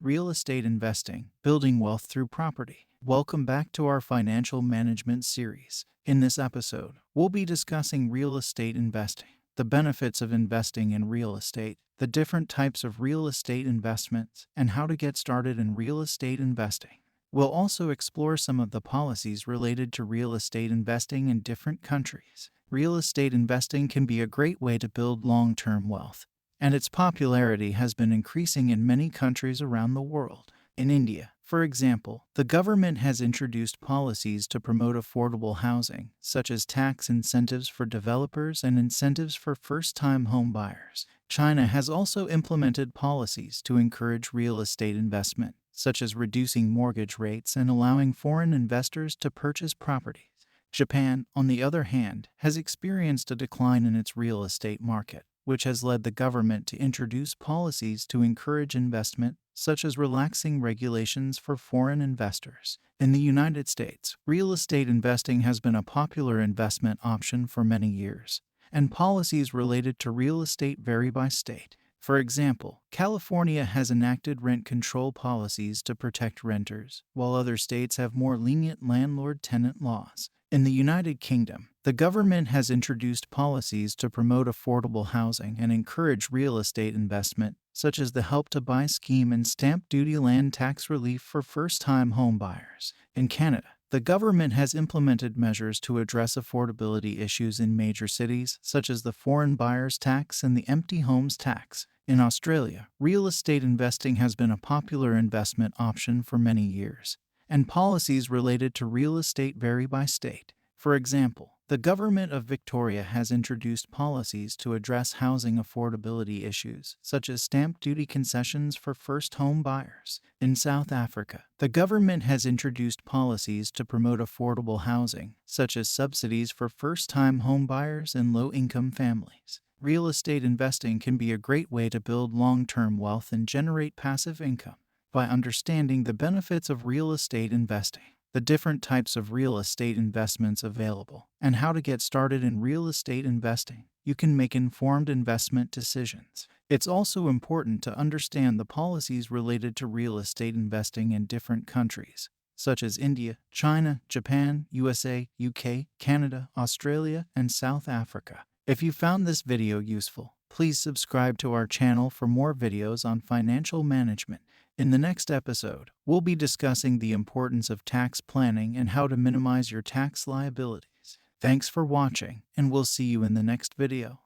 Real Estate Investing, Building Wealth Through Property. Welcome back to our financial management series. In this episode, we'll be discussing real estate investing, the benefits of investing in real estate, the different types of real estate investments, and how to get started in real estate investing. We'll also explore some of the policies related to real estate investing in different countries. Real estate investing can be a great way to build long-term wealth, and its popularity has been increasing in many countries around the world. In India, for example, the government has introduced policies to promote affordable housing, such as tax incentives for developers and incentives for first-time home buyers. China has also implemented policies to encourage real estate investment, such as reducing mortgage rates and allowing foreign investors to purchase properties. Japan, on the other hand, has experienced a decline in its real estate market, which has led the government to introduce policies to encourage investment, such as relaxing regulations for foreign investors. In the United States, real estate investing has been a popular investment option for many years, and policies related to real estate vary by state. For example, California has enacted rent control policies to protect renters, while other states have more lenient landlord-tenant laws. In the United Kingdom, the government has introduced policies to promote affordable housing and encourage real estate investment, such as the Help to Buy scheme and stamp duty land tax relief for first-time home buyers. In Canada, the government has implemented measures to address affordability issues in major cities, such as the foreign buyers tax and the empty homes tax. In Australia, real estate investing has been a popular investment option for many years, and policies related to real estate vary by state. For example, the government of Victoria has introduced policies to address housing affordability issues, such as stamp duty concessions for first home buyers. In South Africa, the government has introduced policies to promote affordable housing, such as subsidies for first-time home buyers and low-income families. Real estate investing can be a great way to build long-term wealth and generate passive income. By understanding the benefits of real estate investing, the different types of real estate investments available, and how to get started in real estate investing, you can make informed investment decisions. It's also important to understand the policies related to real estate investing in different countries, such as India, China, Japan, USA, UK, Canada, Australia, and South Africa. If you found this video useful, please subscribe to our channel for more videos on financial management. In the next episode, we'll be discussing the importance of tax planning and how to minimize your tax liabilities. Thanks for watching, and we'll see you in the next video.